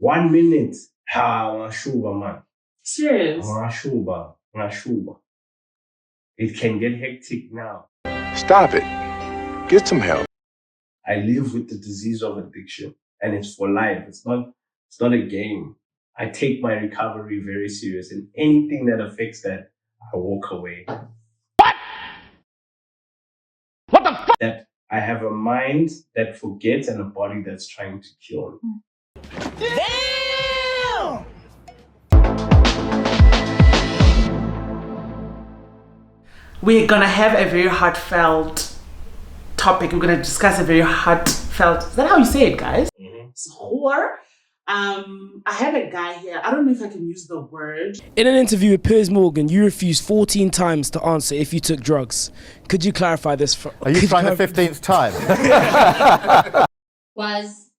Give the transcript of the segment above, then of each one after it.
1 minute. Ngashuba, man. Serious? Ngashuba. It can get hectic now. Stop it. Get some help. I live with the disease of addiction, and it's for life. It's not a game. I take my recovery very serious, and anything that affects that, I walk away. What the fuck? That I have a mind that forgets and a body that's trying to kill me. Damn! We're gonna have a very heartfelt topic. We're gonna discuss a very heartfelt. Is that how you say it, guys? Mm-hmm. It's horror. I have a guy here. I don't know if I can use the word. In an interview with Piers Morgan, you refused 14 times to answer if you took drugs. Could you clarify this? Are you trying the 15th time? Was.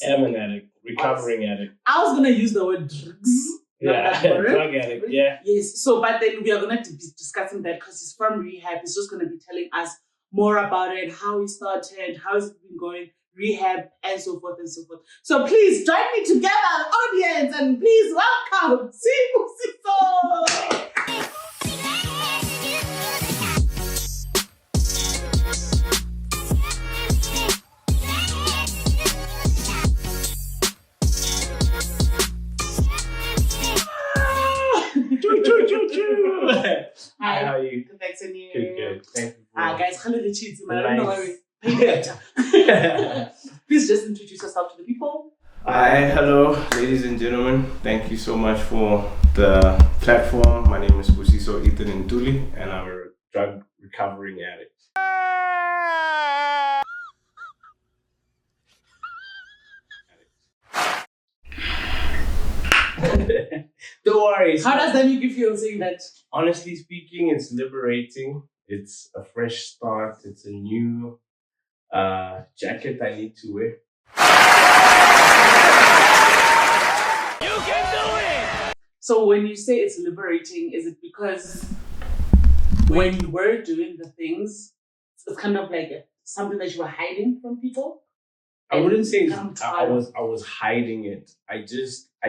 I'm an addict, recovering addict. I was gonna use the word drugs. Yeah, drug addict, yeah. Yes, so but then we are gonna be discussing that because he's from rehab. He's just gonna be telling us more about it, how he started, how it's been going, rehab, and so forth and so forth. So please join me together, audience, and please welcome Sipho. Hi, how are you? Good, thanks, and you. Good. Thank you. Guys, hello, the cheats, man. I don't know why we pay better. Please just introduce yourself to the people. Hi, hello, ladies and gentlemen. Thank you so much for the platform. My name is Busiso Ethan Ntuli, and I'm a drug recovering addict. Don't worry. How does that make you feel saying that? Honestly speaking, it's liberating. It's a fresh start. It's a new jacket I need to wear. You can do it! So when you say it's liberating, is it because when you were doing the things, it's kind of like something that you were hiding from people? I wouldn't say I was hiding it. I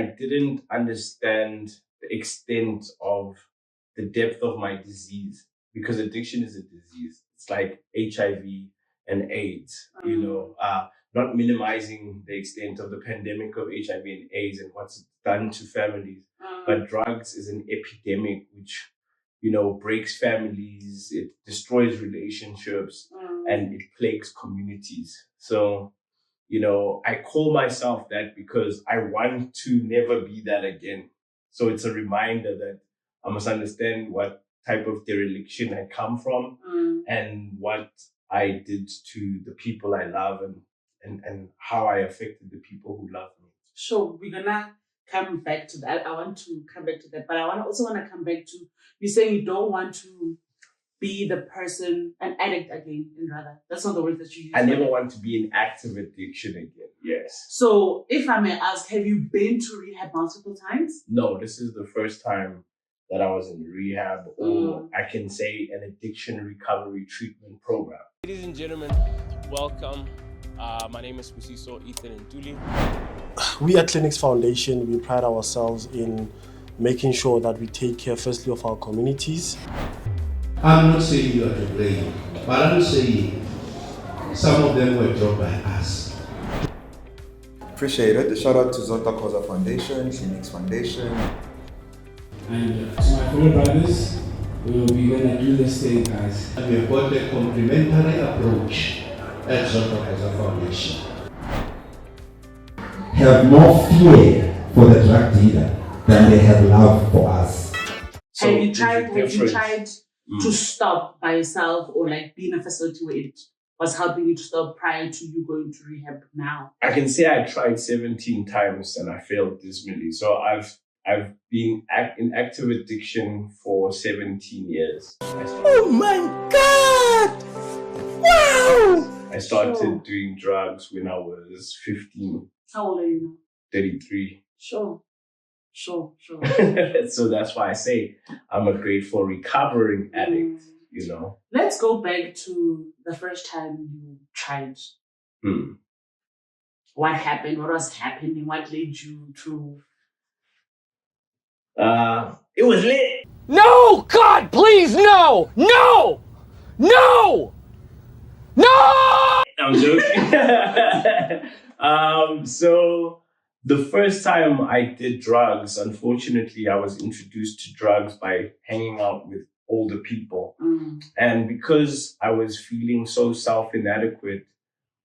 didn't understand the extent of the depth of my disease, because addiction is a disease. It's like HIV and AIDS, you know, not minimizing the extent of the pandemic of HIV and AIDS and what's done to families. But drugs is an epidemic which, you know, breaks families, it destroys relationships, and it plagues communities. So, you know, I call myself that because I want to never be that again. So it's a reminder that I must understand what type of dereliction I come from and what I did to the people I love and how I affected the people who love me. Sure, we're gonna come back to that. I want to come back to that, but I also want to come back to you saying you don't want to be the person, an addict again, and rather. That's not the word that you use. I never want to be in active addiction again, yes. So, if I may ask, have you been to rehab multiple times? No, this is the first time that I was in rehab, or I can say an addiction recovery treatment program. Ladies and gentlemen, welcome. My name is Busiso Ethan Ntuli. We at Clinics Foundation, we pride ourselves in making sure that we take care firstly of our communities. I'm not saying you are to blame, but I'm saying some of them were dropped by us. Appreciate it. Shout out to Zota Koza Foundation, Clinics Foundation. And to my fellow brothers, we're gonna do this thing, guys. And we have got a complementary approach at Zota Koza Foundation. Have more fear for the drug dealer than they have love for us. So have you tried to stop by yourself, or like be in a facility where it was helping you to stop prior to you going to rehab now? I can say I tried 17 times and I failed dismally. So I've been in active addiction for 17 years. Oh my God! Wow! I started doing drugs when I was 15. How old are you now? 33. Sure. So that's why I say I'm a grateful recovering addict, you know. Let's go back to the first time you tried. what happened, what was happening, what led you to... It was lit. No! God, please, no! No! No! No! I'm joking. So the first time I did drugs, unfortunately, I was introduced to drugs by hanging out with older people. And because I was feeling so self-inadequate,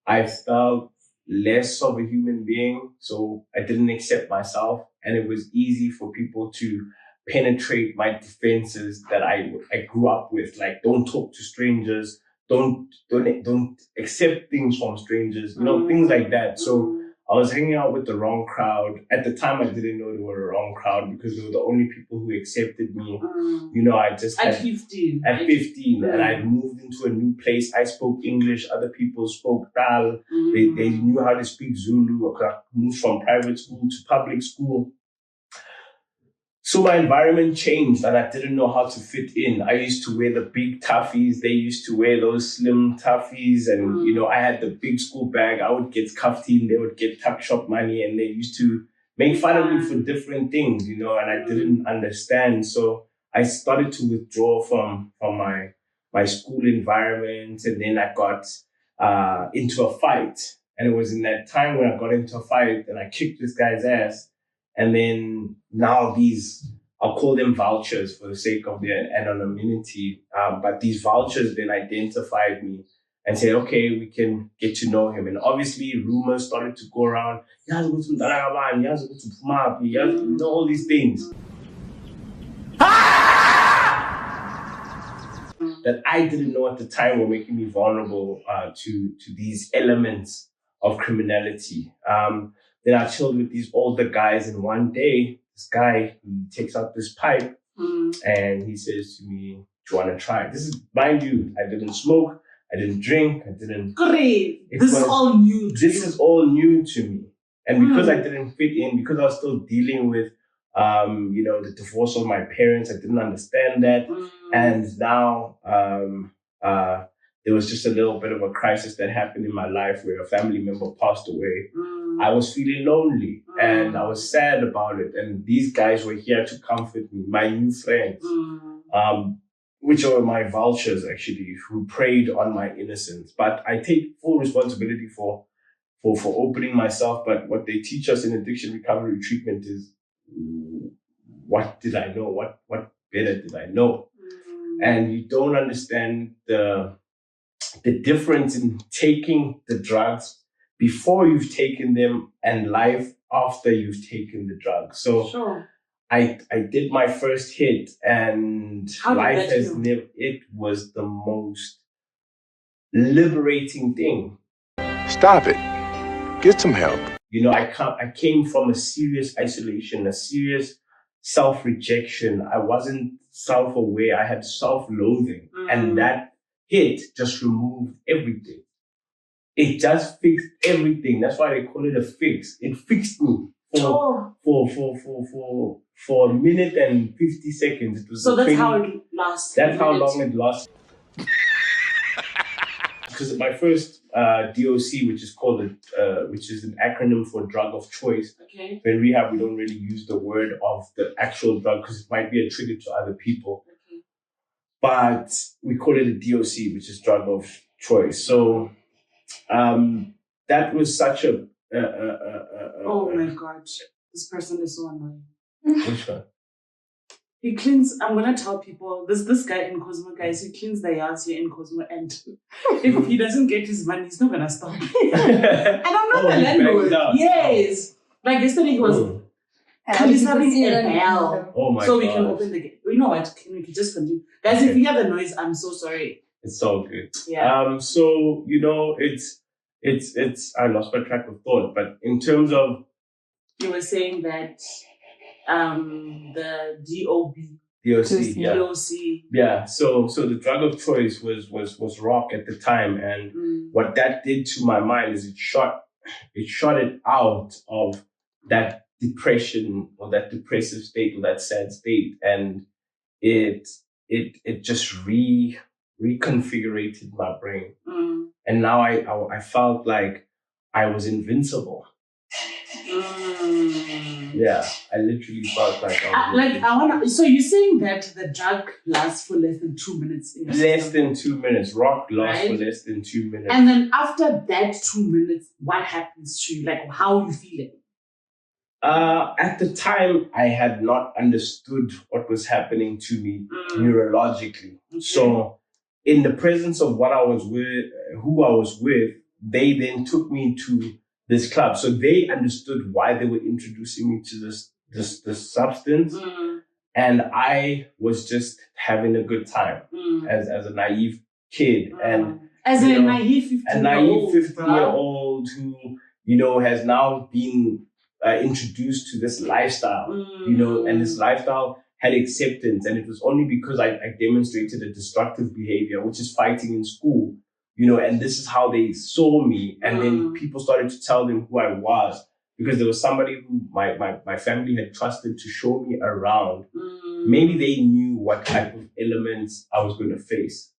I felt less of a human being. So I didn't accept myself. And it was easy for people to penetrate my defenses that I grew up with. Like, don't talk to strangers. Don't accept things from strangers, things like that. So I was hanging out with the wrong crowd. At the time, I didn't know they were the wrong crowd because they were the only people who accepted me. I just At 15. At 15, and I moved into a new place. I spoke English. Other people spoke Tal. They knew how to speak Zulu. I moved from private school to public school. So my environment changed and I didn't know how to fit in. I used to wear the big toughies. They used to wear those slim toughies. And, I had the big school bag. I would get cuffed in. They would get tuck shop money. And they used to make fun of me for different things, and I didn't understand. So I started to withdraw from my school environment. And then I got into a fight. And it was in that time when I got into a fight and I kicked this guy's ass. And then now I'll call them vouchers for the sake of their anonymity. But these vouchers then identified me and said, okay, we can get to know him. And obviously rumors started to go around. All these things. That I didn't know at the time were making me vulnerable to these elements of criminality. Then I chilled with these older guys, and one day, this guy, he takes out this pipe and he says to me, do you want to try? This is, mind you, I didn't smoke, I didn't drink, I didn't... Great. This is all new to This is all new to me. And because I didn't fit in, because I was still dealing with, the divorce of my parents, I didn't understand that. And now, there was just a little bit of a crisis that happened in my life where a family member passed away. I was feeling lonely and I was sad about it. And these guys were here to comfort me, my new friends, which were my vultures actually, who preyed on my innocence. But I take full responsibility for opening myself. But what they teach us in addiction recovery treatment is, what did I know? What better did I know? And you don't understand the difference in taking the drugs before you've taken them and life after you've taken the drugs. So I did my first hit and life has never, it was the most liberating thing. Stop it. Get some help. I came from a serious isolation, a serious self-rejection. I wasn't self-aware. I had self-loathing. And that hit just removed everything. It just fixed everything. That's why they call it a fix. It fixed me for a minute and 50 seconds. It was so that's how it lasts. That's how long it lasted. Because my first DOC, which is an acronym for drug of choice. Okay. In rehab, we don't really use the word of the actual drug because it might be a trigger to other people. Okay. But we call it a DOC, which is drug of choice. So that was such a... oh my God. This person is so annoying. Which one? He cleans, I'm going to tell people, this guy in Cosmo, guys, he cleans the yards here in Cosmo, and if he doesn't get his money, he's not going to stop. And I'm not the landlord. Yes. Like yesterday, he was cleaning a bell. Oh my so God. we can open the gate. You know what? We can just continue. Guys, if you hear the noise, I'm so sorry. It's all good. Yeah. So, it's I lost my track of thought, but in terms of... You were saying that the DOC. Yeah. DOC. Yeah. So the drug of choice was rock at the time, and what that did to my mind is it shot it out of that depression or that depressive state or that sad state, and it just reconfigured my brain. And now I felt like I was invincible. Yeah, I literally felt like So you're saying that the drug lasts for less than 2 minutes? Less than 2 minutes. Rock lasts for less than 2 minutes. And then after that 2 minutes, what happens to you? Like, how are you feeling? At the time, I had not understood what was happening to me neurologically. Okay. So, in the presence of what I was with, who I was with, they then took me to this club. So they understood why they were introducing me to this substance, and I was just having a good time as a naive kid, and as a naive 15-year-old who has now been introduced to this lifestyle, and this lifestyle had acceptance, and it was only because I demonstrated a destructive behavior, which is fighting in school, and this is how they saw me, and then people started to tell them who I was, because there was somebody who my family had trusted to show me around. Maybe they knew what type of elements I was going to face,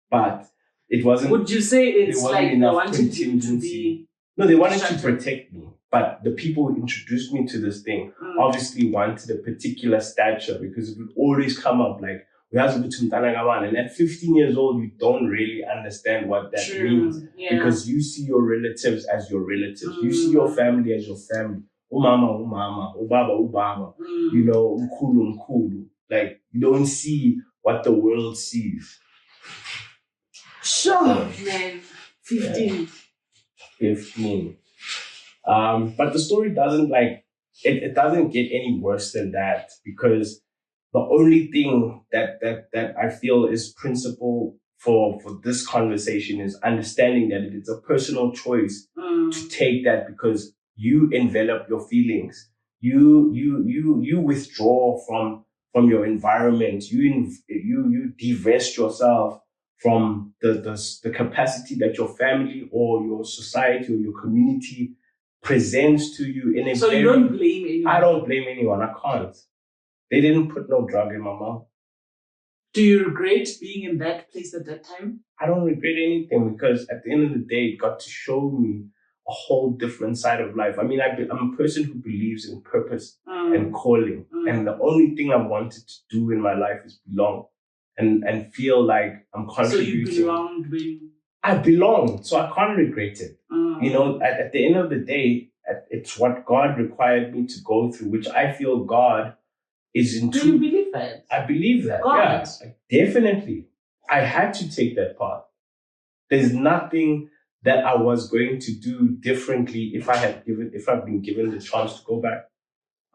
but it wasn't. Would you say it's like they wanted you to be? No, they wanted to protect me. But the people who introduced me to this thing obviously wanted a particular stature, because it would always come up like, and at 15 years old, you don't really understand what that means. Yeah. Because you see your relatives as your relatives. You see your family as your family. Umama, ubaba. Umkhulu. Like, you don't see what the world sees. Sure, man. 15. 15. But the story doesn't it doesn't get any worse than that, because the only thing that I feel is principle for this conversation is understanding that it's a personal choice to take that, because you envelop your feelings. You withdraw from your environment. You divest yourself from the capacity that your family or your society or your community presents to you in a So you don't blame anyone? I don't blame anyone. I can't. They didn't put no drug in my mouth. Do you regret being in that place at that time? I don't regret anything, because at the end of the day, it got to show me a whole different side of life. I mean, I'm a person who believes in purpose and calling. And the only thing I wanted to do in my life is belong and feel like I'm contributing. So you belonged when... I belong, so I can't regret it. At the end of the day, it's what God required me to go through, which I feel God is into. Do you believe that? I believe that. God. Yeah, definitely. I had to take that path. There's nothing that I was going to do differently if I've been given the chance to go back.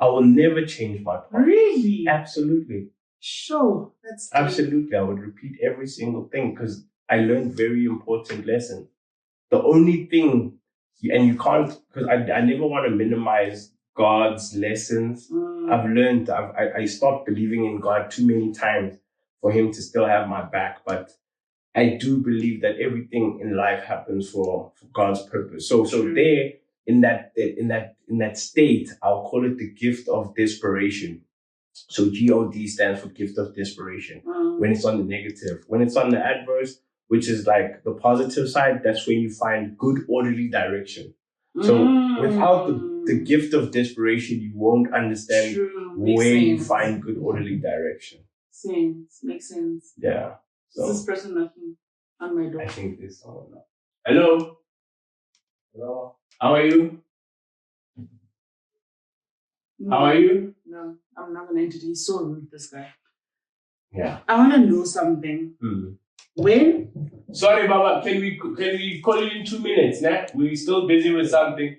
I will never change my path. Really? Absolutely. Sure. That's deep. Absolutely. I would repeat every single thing, because I learned very important lessons. The only thing, and you can't, because I never want to minimize God's lessons. I've learned, I stopped believing in God too many times for him to still have my back. But I do believe that everything in life happens for God's purpose. So there, in that state, I'll call it the gift of desperation. So GOD stands for gift of desperation. When it's on the negative. When it's on the adverse, which is like the positive side, that's when you find good orderly direction. So without the gift of desperation, you won't understand where you find good orderly direction. Makes sense. Yeah. So, is this person knocking on my door? I think this someone. Hello? Hello? How are you? No. How are you? No, I'm not an entity. He's so rude, this guy. Yeah. I want to know something. When? Sorry, Baba. Can we call you in 2 minutes? Nah? We're still busy with something.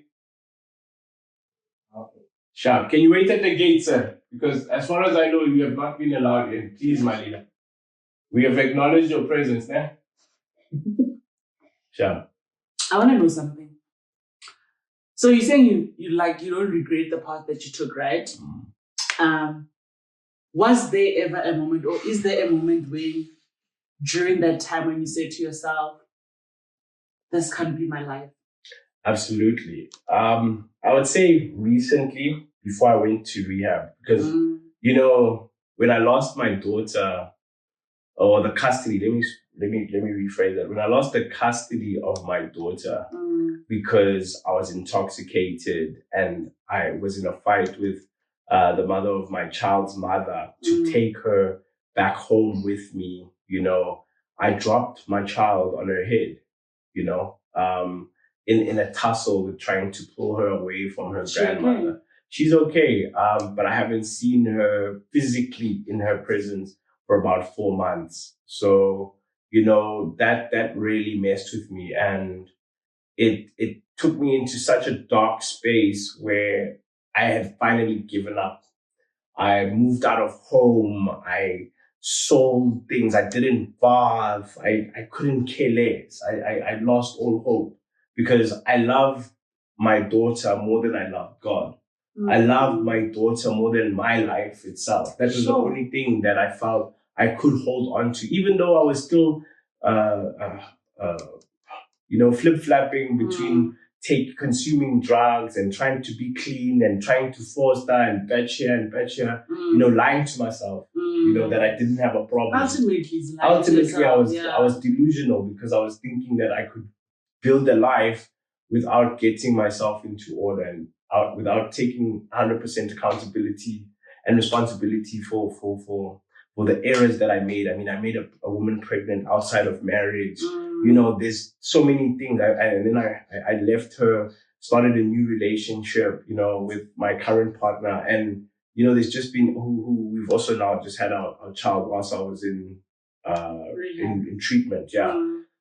Okay. Sharp. Can you wait at the gate, sir? Because as far as I know, you have not been allowed in. Please, my leader. We have acknowledged your presence, nah? Sharp. I want to know something. So you're saying you don't regret the path that you took, right? Was there ever a moment, or is there a moment when, during that time, when you said to yourself, this can't be my life? Absolutely. I would say recently, before I went to rehab, because, when I lost my daughter, or the custody, let me rephrase that. When I lost the custody of my daughter because I was intoxicated and I was in a fight with the mother of my child's mother to take her back home with me, you know, I dropped my child on her head, you know, in a tussle with trying to pull her away from her grandmother. Okay? She's okay, but I haven't seen her physically in her presence for about 4 months. So, you know, that really messed with me, and it took me into such a dark space where I had finally given up. I moved out of home. I sold things. I didn't bath. I couldn't care less. I lost all hope because I love my daughter more than I love God. I loved my daughter more than my life itself. That was the only thing that I felt I could hold on to, even though I was still, you know, flip-flapping between consuming drugs and trying to be clean and trying to force that and batch here, you know, lying to myself, you know, that I didn't have a problem. Ultimately, I was delusional because I was thinking that I could build a life without getting myself into order and without taking 100% accountability and responsibility for the errors that I made. I mean, I made a woman pregnant outside of marriage. You know, there's so many things. And then I left her, started a new relationship, you know, with my current partner. And, you know, there's just been who we've also now just had our child whilst I was in treatment. Yeah.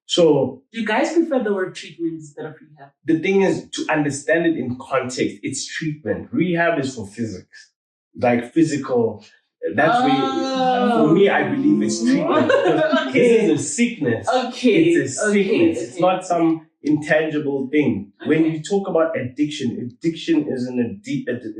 So do you guys prefer the word treatment instead of rehab? The thing is to understand it in context. It's treatment. Rehab is for physics, like physical. That's for me, I believe it's treatment. This is a sickness. It's a sickness. It's not some intangible thing. When you talk about addiction is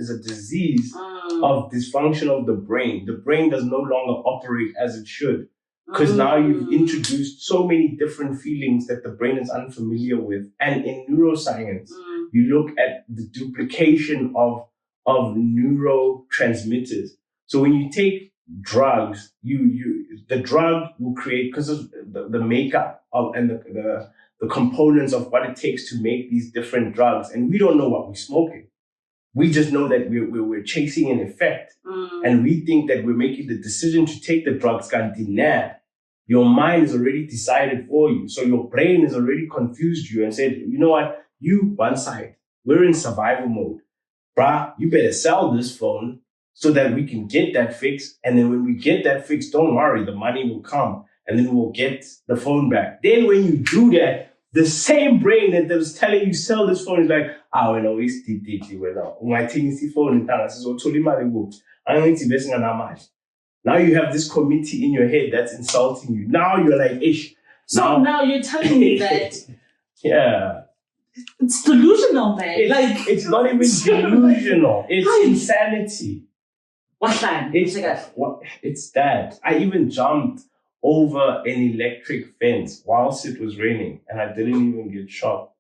a disease of dysfunction of the brain. The brain does no longer operate as it should. Because now you've introduced so many different feelings that the brain is unfamiliar with. And in neuroscience, you look at the duplication of neurotransmitters. So when you take drugs, the drug will create, because of the makeup of and the components of what it takes to make these different drugs, and we don't know what we're smoking. We just know that we're chasing an effect, and we think that we're making the decision to take the drugs. Your mind is already decided for you, so your brain has already confused you and said, you know what, you one side, we're in survival mode, bruh. You better sell this phone so that we can get that fixed. And then when we get that fixed, don't worry, the money will come and then we'll get the phone back. Then when you do that, the same brain that was telling you sell this phone is like, we know it's phone. Now you have this committee in your head that's insulting you. Now you're like, ish. So now you're telling me that yeah. It's delusional, man. It's not even delusional. It's insanity. It's that. I even jumped over an electric fence whilst it was raining and I didn't even get shot.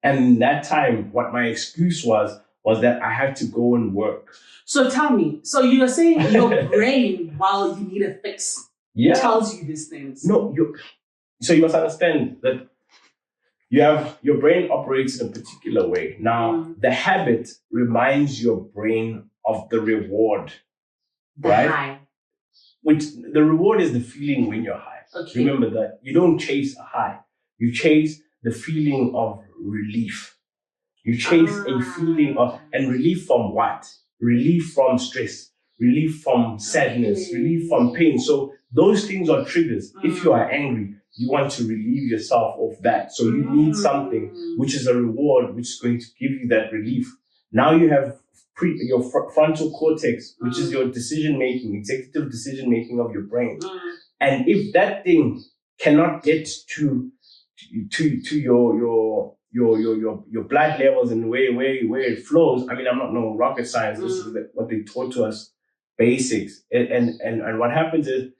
And that time, what my excuse was that I had to go and work. So tell me, so you're saying your brain, while you need a fix, tells you these things? No, so you must understand that your brain operates in a particular way. Now, the habit reminds your brain of the reward, right? High. Which the reward is the feeling when you're high. Okay. Remember that you don't chase a high. You chase the feeling of relief. You chase a feeling of, and relief from what? Relief from stress, relief from sadness, relief from pain. So those things are triggers. If you are angry, you want to relieve yourself of that. So you need something which is a reward, which is going to give you that relief. Now you have your frontal cortex, which is your decision-making, executive decision-making of your brain. And if that thing cannot get to your blood levels and where it flows, I mean, I'm not no rocket science. This is what they taught to us, basics. And what happens is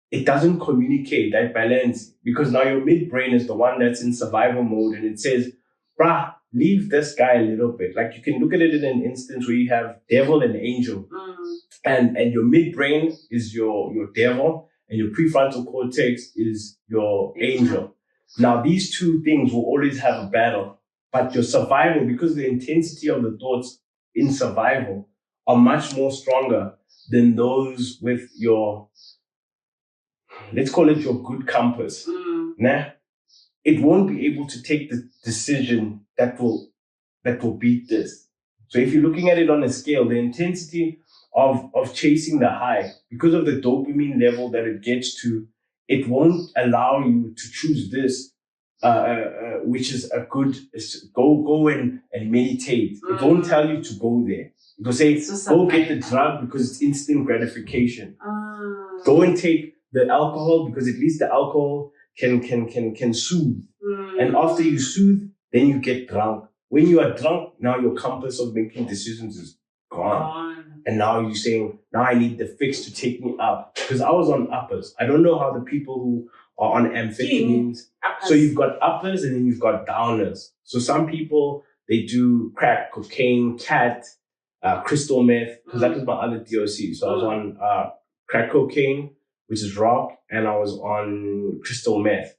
it doesn't communicate that balance, because now your midbrain is the one that's in survival mode, and it says, bruh, leave this guy a little bit. Like, you can look at it in an instance where you have devil and angel, and your midbrain is your devil, and your prefrontal cortex is your angel. Now, these two things will always have a battle, but your survival, because the intensity of the thoughts in survival are much more stronger than those with your, let's call it your good compass. Nah? It won't be able to take the decision that will beat this. So if you're looking at it on a scale, the intensity of chasing the high, because of the dopamine level that it gets to, it won't allow you to choose this, which is a good, go and meditate. It won't tell you to go there. It will say, go get the drug because it's instant gratification. Go and take the alcohol because at least the alcohol can soothe. And after you soothe, then you get drunk. When you are drunk, now your compass of making decisions is gone. And now you're saying, now I need the fix to take me up. Because I was on uppers. I don't know how the people who are on amphetamines. So you've got uppers and then you've got downers. So some people, they do crack, cocaine, cat, crystal meth, because that was my other DOC. So I was on crack cocaine, which is rock, and I was on crystal meth.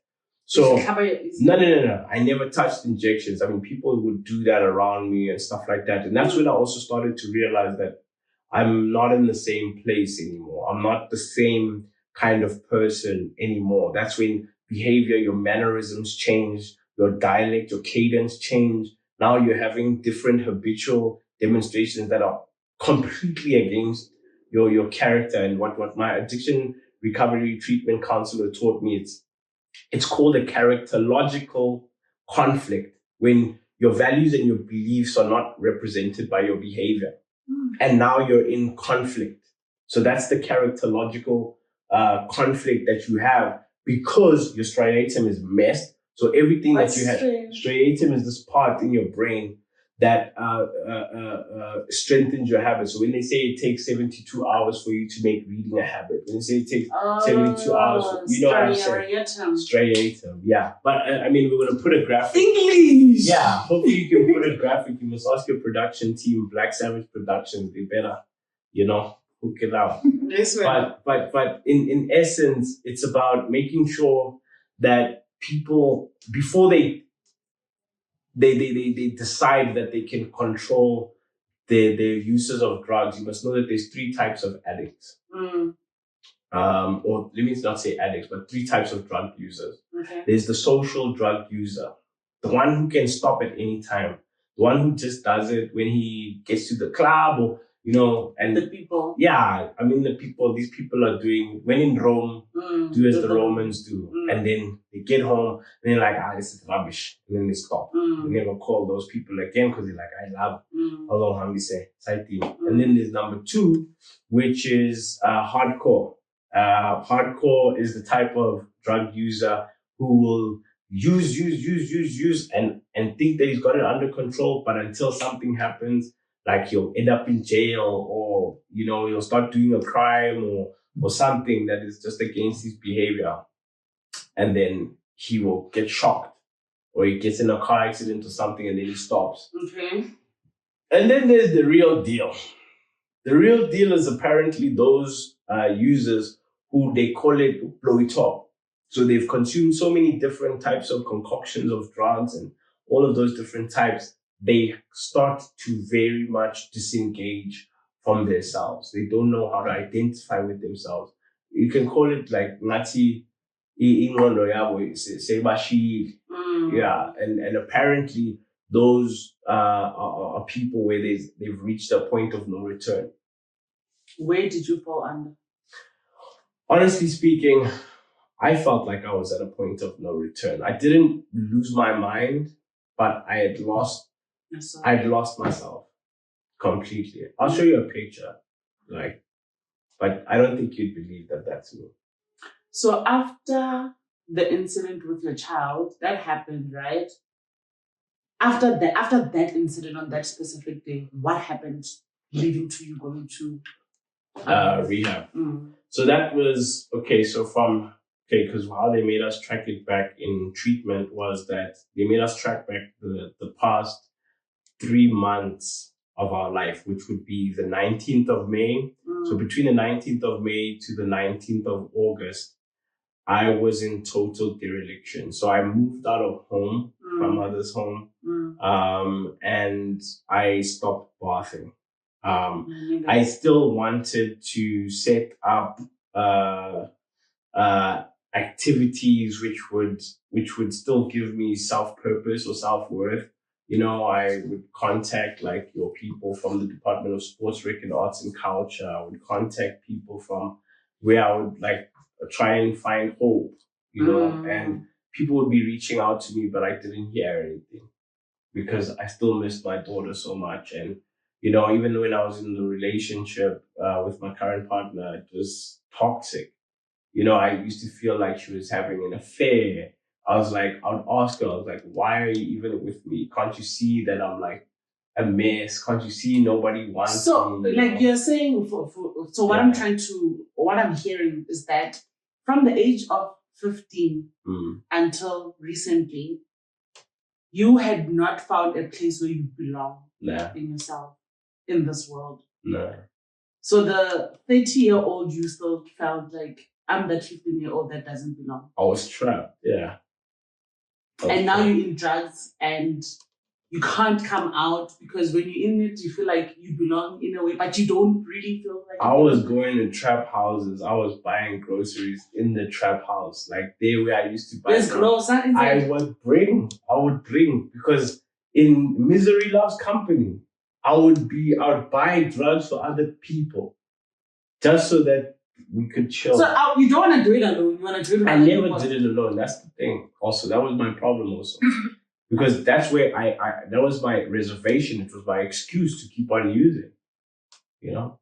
So no. I never touched injections. I mean, people would do that around me and stuff like that. And that's when I also started to realize that I'm not in the same place anymore. I'm not the same kind of person anymore. That's when behavior, your mannerisms change, your dialect, your cadence change. Now you're having different habitual demonstrations that are completely against your character. And what my addiction recovery treatment counselor taught me, it's called a characterological conflict, when your values and your beliefs are not represented by your behavior. And now you're in conflict. So that's the characterological conflict that you have, because your striatum is messed. So everything that you have, striatum is this part in your brain that strengthens your habit. So when they say it takes 72 hours for you to make reading a habit, when they say it takes 72 hours, you know what I'm saying? Striatum, yeah. But I mean, we're going to put a graphic. English! Yeah, hopefully you can put a graphic. You must ask your production team, Black Savage Productions, they better, hook it out. But in essence, it's about making sure that people, before they decide that they can control their uses of drugs, you must know that there's 3 types of addicts. Or let me not say addicts, but 3 types of drug users. Okay. There's the social drug user, the one who can stop at any time, the one who just does it when he gets to the club, or and the people. Yeah, I mean, these people are doing, when in Rome, do as the Romans do. And then they get home and they're like, this is rubbish. And then they stop. They never call those people again because they're like, I love how long we say, And then there's number 2, which is hardcore. Hardcore is the type of drug user who will use and think that he's got it under control, but until something happens, like he'll end up in jail, or he'll start doing a crime or something that is just against his behavior, and then he will get shocked, or he gets in a car accident or something, and then he stops. Okay. And then there's the real deal. The real deal is apparently those users who they call it blow it up. So they've consumed so many different types of concoctions of drugs and all of those different types. They start to very much disengage from themselves. They don't know how to identify with themselves. You can call it like Nati yeah, and apparently those are people where they've reached a point of no return. Where did you fall under? Honestly speaking, I felt like I was at a point of no return. I didn't lose my mind, but I'd lost myself completely. I'll show you a picture, but I don't think you'd believe that that's me. So after the incident with your child, that happened, right? After that incident on that specific day, what happened leading to you going to rehab? So that was because how they made us track it back in treatment was that they made us track back the past 3 months of our life, which would be the 19th of May So between the 19th of May to the 19th of August, I was in total dereliction. So I moved out of home, my mother's home, and I stopped bathing. I still wanted to set up activities which would still give me self-purpose or self-worth. You know, I would contact like your people from the Department of Sports, Rec and Arts and Culture. I would contact people from where I would like try and find hope, you know, and people would be reaching out to me, but I didn't hear anything because I still missed my daughter so much. And, you know, even when I was in the relationship with my current partner, it was toxic. You know, I used to feel like she was having an affair. I was like, I would ask her, I was like, why are you even with me? Can't you see that I'm like a mess? Can't you see nobody wants me? So, like you're saying, so what what I'm hearing is that from the age of 15 until recently, you had not found a place where you belong in yourself, in this world. No. So the 30-year-old, you still felt like, I'm that 15-year-old that doesn't belong. I was trapped, yeah. And now you're in drugs and you can't come out because when you're in it, you feel like you belong in a way, but you don't really feel like I was going to trap houses. I was buying groceries in the trap house. Like there where I used to buy. There's gross, I would bring because in misery loves company. I would buy drugs for other people just so that we could chill. So you don't want to do it alone. You want to do it with I other never people. did it alone. That's the thing. Also, that was my problem also. Because that's where that was my reservation. It was my excuse to keep on using, you know?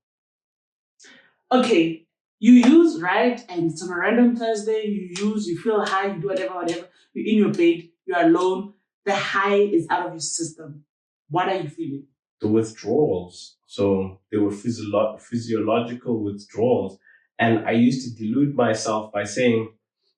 Okay, you use, right? And it's on a random Thursday, you feel high, you do whatever. You're in your bed, you're alone. The high is out of your system. What are you feeling? The withdrawals. So they were physiological withdrawals. And I used to delude myself by saying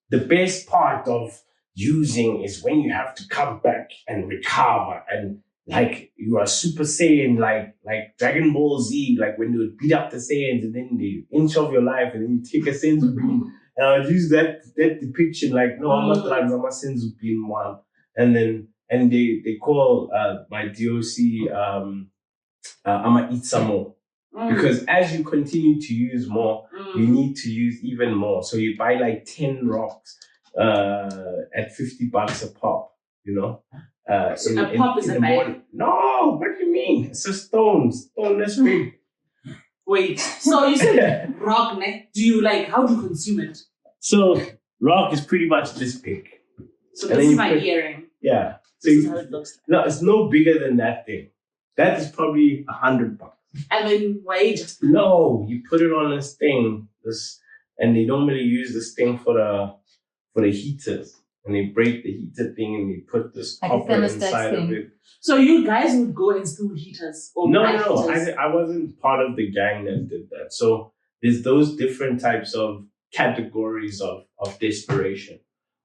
the best part of using is when you have to come back and recover and like you are Super Saiyan, like Dragon Ball Z, like when they would beat up the Saiyans and then they inch off your life and then you take a senzu bean. And I would use that depiction like, no, I'm not like I'm a senzu bean one. And they call my DOC I'ma eat some more. Because as you continue to use more, you need to use even more. So you buy like 10 rocks at $50 a pop, you know? So a pop is a bag? No, what do you mean? It's a stone this big. Wait, so you said rock, ne? Do you how do you consume it? So rock is pretty much this big. So this is my earring. Yeah. So this is how it looks like. No, it's no bigger than that thing. That is probably $100. And then why just... No, you put it on this thing, and they normally use this thing for the heaters. And they break the heater thing and they put this copper inside of it. So you guys would go and steal heaters? Or No, I wasn't part of the gang that did that. So there's those different types of categories of desperation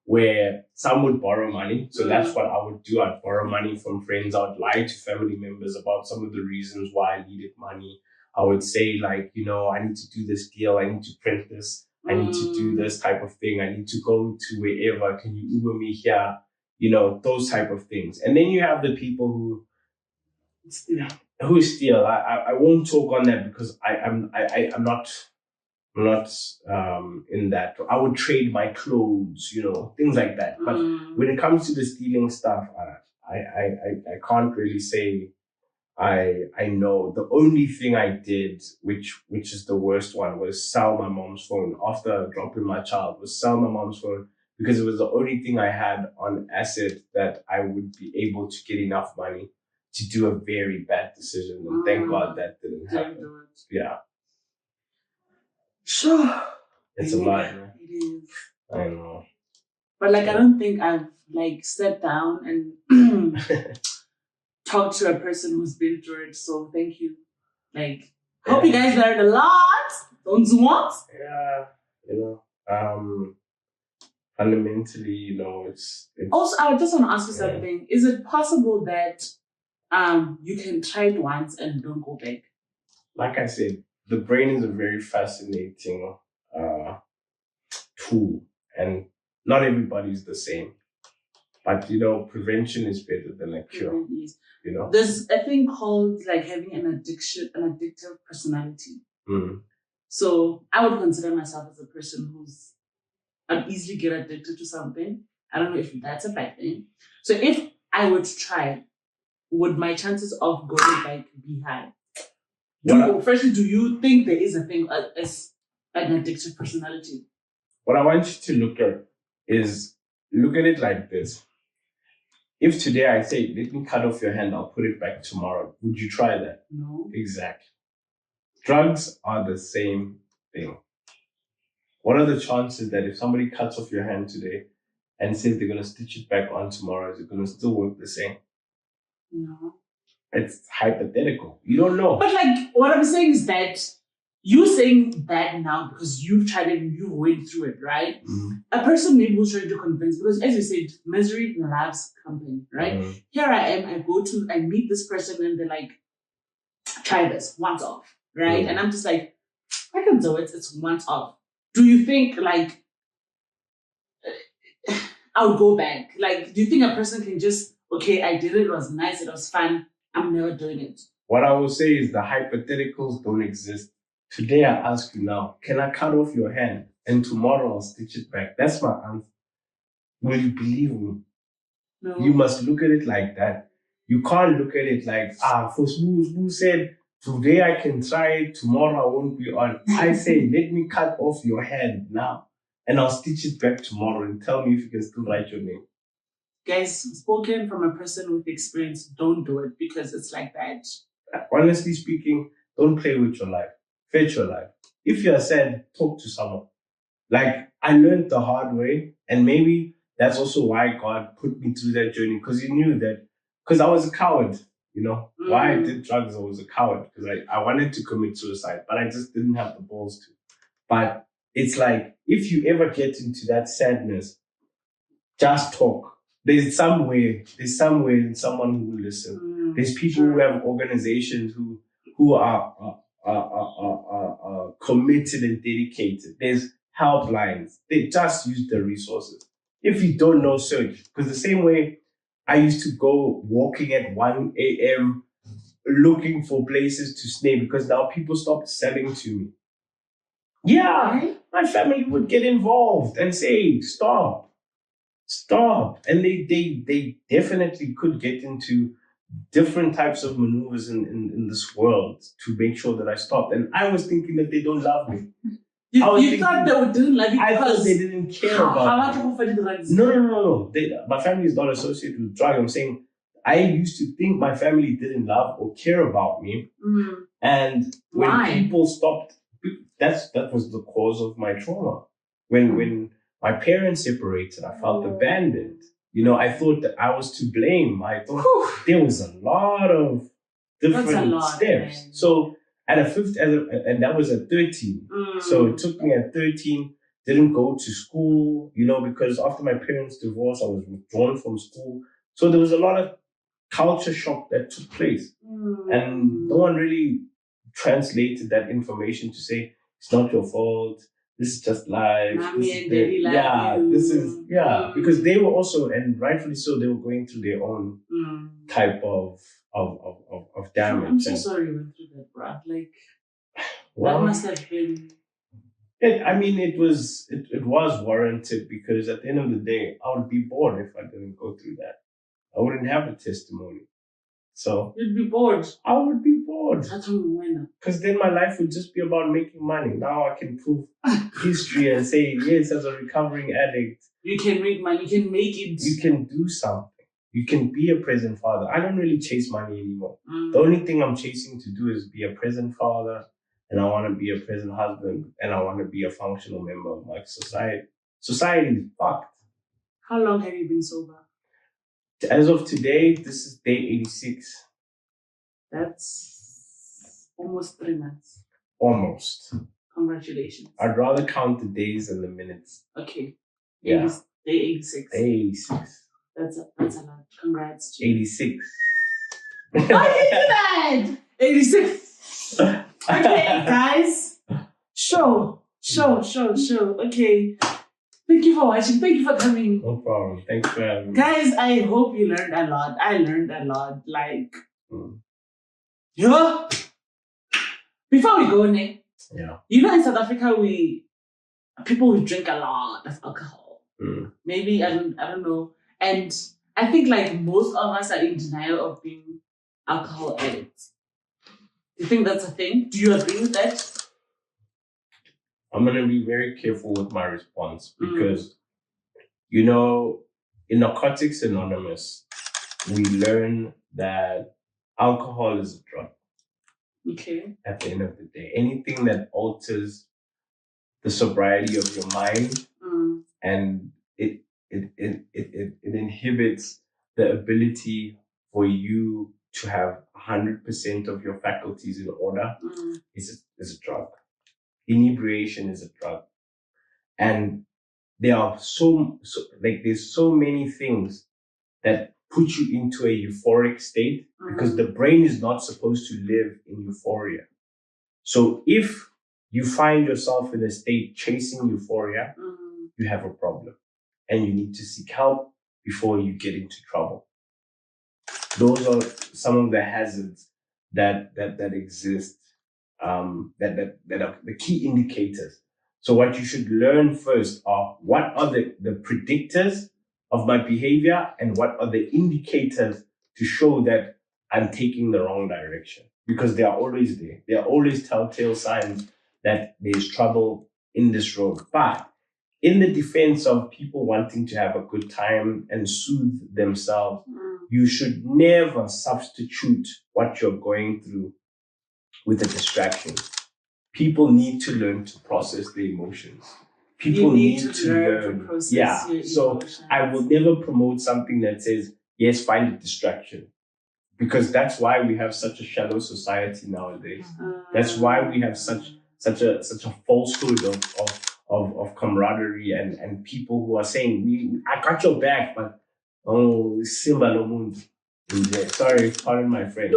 where some would borrow money. So that's what I would do. I'd borrow money from friends. I would lie to family members about some of the reasons why I needed money. I would say I need to do this deal. I need to print this. I need to do this type of thing. I need to go to wherever. Can you Uber me here? You know, those type of things. And then you have the people who steal. I won't talk on that because I'm not in that. I would trade my clothes, you know, things like that. But when it comes to the stealing stuff, I can't really say I know. The only thing I did, which is the worst one, was sell my mom's phone after dropping my child. Was sell my mom's phone because it was the only thing I had on asset that I would be able to get enough money to do a very bad decision. And thank God that didn't happen. Yeah. Sure. It's a lot, man. It is. I know. But I don't think I've sat down and talked to a person who's been through it. So thank you. Hope you guys learned a lot. Don't you want? Yeah. You know, fundamentally, you know, it's... Also, I just want to ask you something. Is it possible that you can try it once and don't go back? Like I said, the brain is a very fascinating tool, and not everybody's the same. But prevention is better than a cure. There's a thing called like having an addictive personality. So I would consider myself as a person who's I'd easily get addicted to something. I don't know if that's a bad thing. So if I were to try, would my chances of going back be high? Firstly, do you think there is a thing as an addictive personality? What I want you to look at it like this. If today I say, let me cut off your hand, I'll put it back tomorrow, would you try that? No. Exactly. Drugs are the same thing. What are the chances that if somebody cuts off your hand today and says they're going to stitch it back on tomorrow, is it going to still work the same? No. It's hypothetical. You don't know. But like, what I'm saying is that you're saying that now because you've tried it and you went through it, right? A person maybe was trying to convince, because as you said, misery loves company, right? Here I am, I meet this person and they're like, try this once off, right? And I'm just like, I can do it. It's once off. Do you think like I'll go back? Like, do you think a person can just, okay, I did it was nice, it was fun, I'm never doing it? What I will say is the hypotheticals don't exist. Today I ask you now, can I cut off your hand and tomorrow I'll stitch it back? That's my answer. Will you believe me? No. You must look at it like that. You can't look at it like, for Smooth said, today I can try it, tomorrow I won't be on. I say, let me cut off your hand now and I'll stitch it back tomorrow and tell me if you can still write your name. Guys, spoken from a person with experience, don't do it because it's like that. Honestly speaking, don't play with your life. Fetch your life. If you're sad, talk to someone. Like, I learned the hard way, and maybe that's also why God put me through that journey, because He knew that, because I was a coward, Why I did drugs, I was a coward, because I wanted to commit suicide, but I just didn't have the balls to. But it's like, if you ever get into that sadness, just talk. There's somewhere in someone who will listen. There's people who have organizations who are committed and dedicated. There's helplines. They just use the resources. If you don't know, search. Because the same way I used to go walking at 1 a.m. looking for places to snake, because now people stopped selling to me. Yeah, my family would get involved and say, stop. And they definitely could get into different types of maneuvers in this world to make sure that I stopped. And I was thinking that they don't love me. You thought they didn't love you? I thought they didn't care about me. No. My family is not associated with drugs. I'm saying I used to think my family didn't love or care about me. And when people stopped, that was the cause of my trauma. When my parents separated, I felt abandoned. I thought that I was to blame. I thought there was a lot of different steps. Man. So at and that was at 13. So it took me at 13, didn't go to school, because after my parents' divorce, I was withdrawn from school. So there was a lot of culture shock that took place. And no one really translated that information to say, it's not your fault. This is just life. Mommy and daddy love you. Because they were also, and rightfully so, they were going through their own type of damage. I'm so sorry you went through that, bro. Like, that must have been. It was warranted, because at the end of the day, I would be bored if I didn't go through that. I wouldn't have a testimony. So you'd be bored. I would be bored. That's why not. Because then my life would just be about making money. Now I can prove history and say, yes, as a recovering addict, you can make money. You can make it. You can do something. You can be a present father. I don't really chase money anymore. The only thing I'm chasing to do is be a present father, and I want to be a present husband, and I want to be a functional member of my society. Society is fucked. How long have you been sober? As of today, this is day 86. That's almost 3 months. Almost. Congratulations. I'd rather count the days than the minutes. Okay. Yeah. Day 86. Day 86. That's a lot. Congrats to you. 86. Why did you do that? 86. Okay, guys. Sure. Okay. Thank you for watching. Thank you for coming. No problem. Thanks for having me. Guys, I hope you learned a lot. I learned a lot. Like, yeah. Before we go, Nick, you know, in South Africa, people drink a lot of alcohol. Maybe, I don't know. And I think like most of us are in denial of being alcohol addicts. Do you think that's a thing? Do you agree with that? I'm going to be very careful with my response because, you know, in Narcotics Anonymous, we learn that alcohol is a drug. Okay. At the end of the day, anything that alters the sobriety of your mind and it inhibits the ability for you to have 100% of your faculties in order is a drug. Inebriation is a drug. And there are there's so many things that put you into a euphoric state because the brain is not supposed to live in euphoria. So if you find yourself in a state chasing euphoria, you have a problem and you need to seek help before you get into trouble. Those are some of the hazards that exist, that are the key indicators. So what you should learn first are what are the predictors of my behavior and what are the indicators to show that I'm taking the wrong direction, because they are always there. There are always telltale signs that there's trouble in this road. But in the defense of people wanting to have a good time and soothe themselves, you should never substitute what you're going through with a distraction. People need to learn to process their emotions. People need to learn to process your emotions. I will never promote something that says, yes, find a distraction. Because that's why we have such a shallow society nowadays. That's why we have such a falsehood of camaraderie and people who are saying, I got your back, but Simba no mundo. Sorry, pardon my French.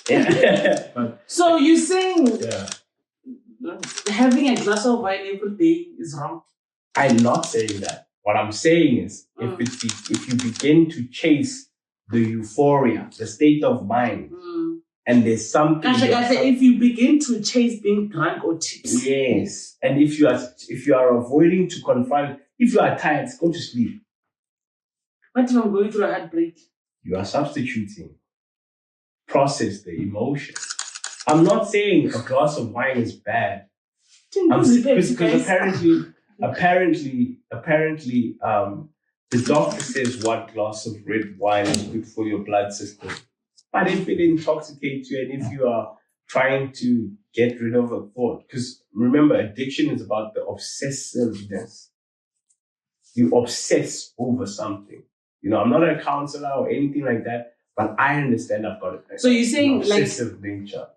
But, so you're saying having a glass of wine every day is wrong? I'm not saying that. What I'm saying is, if you begin to chase the euphoria, the state of mind, and there's something. If you begin to chase being drunk or tipsy. Yes, and if you are avoiding to confront, if you are tired, go to sleep. What if I'm going through a heartbreak? You are substituting. Process the emotion. I'm not saying a glass of wine is bad. Because apparently, the doctor says one glass of red wine is good for your blood system. But if it intoxicates you and if you are trying to get rid of a thought, because remember, addiction is about the obsessiveness. You obsess over something. You know, I'm not a counselor or anything like that, but I understand I've got it. So you're saying obsessive nature.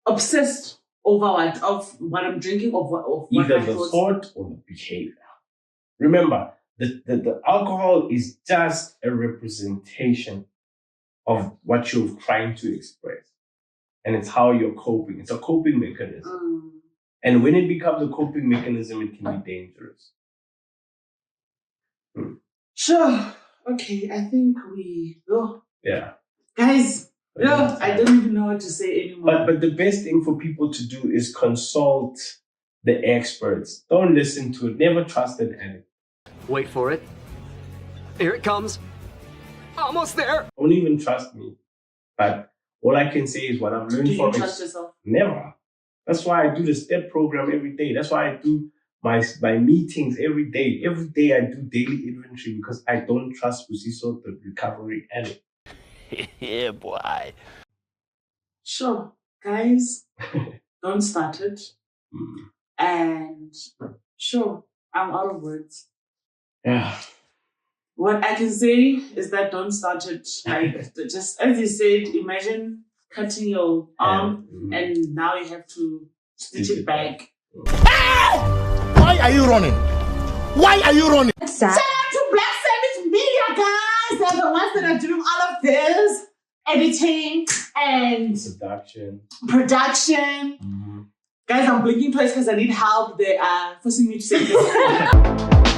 Obsessed over what? Of what I'm drinking, of what either the thought or the behavior. Remember, the alcohol is just a representation of what you're trying to express. And it's how you're coping. It's a coping mechanism. And when it becomes a coping mechanism, it can be dangerous. Sure. Okay, I think we go. Yeah. Guys, I don't even know what to say anymore. But the best thing for people to do is consult the experts. Don't listen to it. Never trust an addict. Wait for it. Here it comes. Almost there. Don't even trust me. But all I can say is what I've learned from it. Do you trust yourself? Never. That's why I do the STEP program every day. That's why I do my meetings every day. Every day I do daily inventory because I don't trust Busiso, the recovery addict. Yeah, boy. Sure, guys, don't start it. And sure, I'm out of words. Yeah. What I can say is that don't start it. Like, just as you said, imagine cutting your arm and now you have to stitch it back. Why are you running? Why are you running? Shout out to Black Service Media, guys. They're the ones that are doing all of this. editing, and production. Mm-hmm. Guys, I'm blinking twice because I need help. They are forcing me to say this.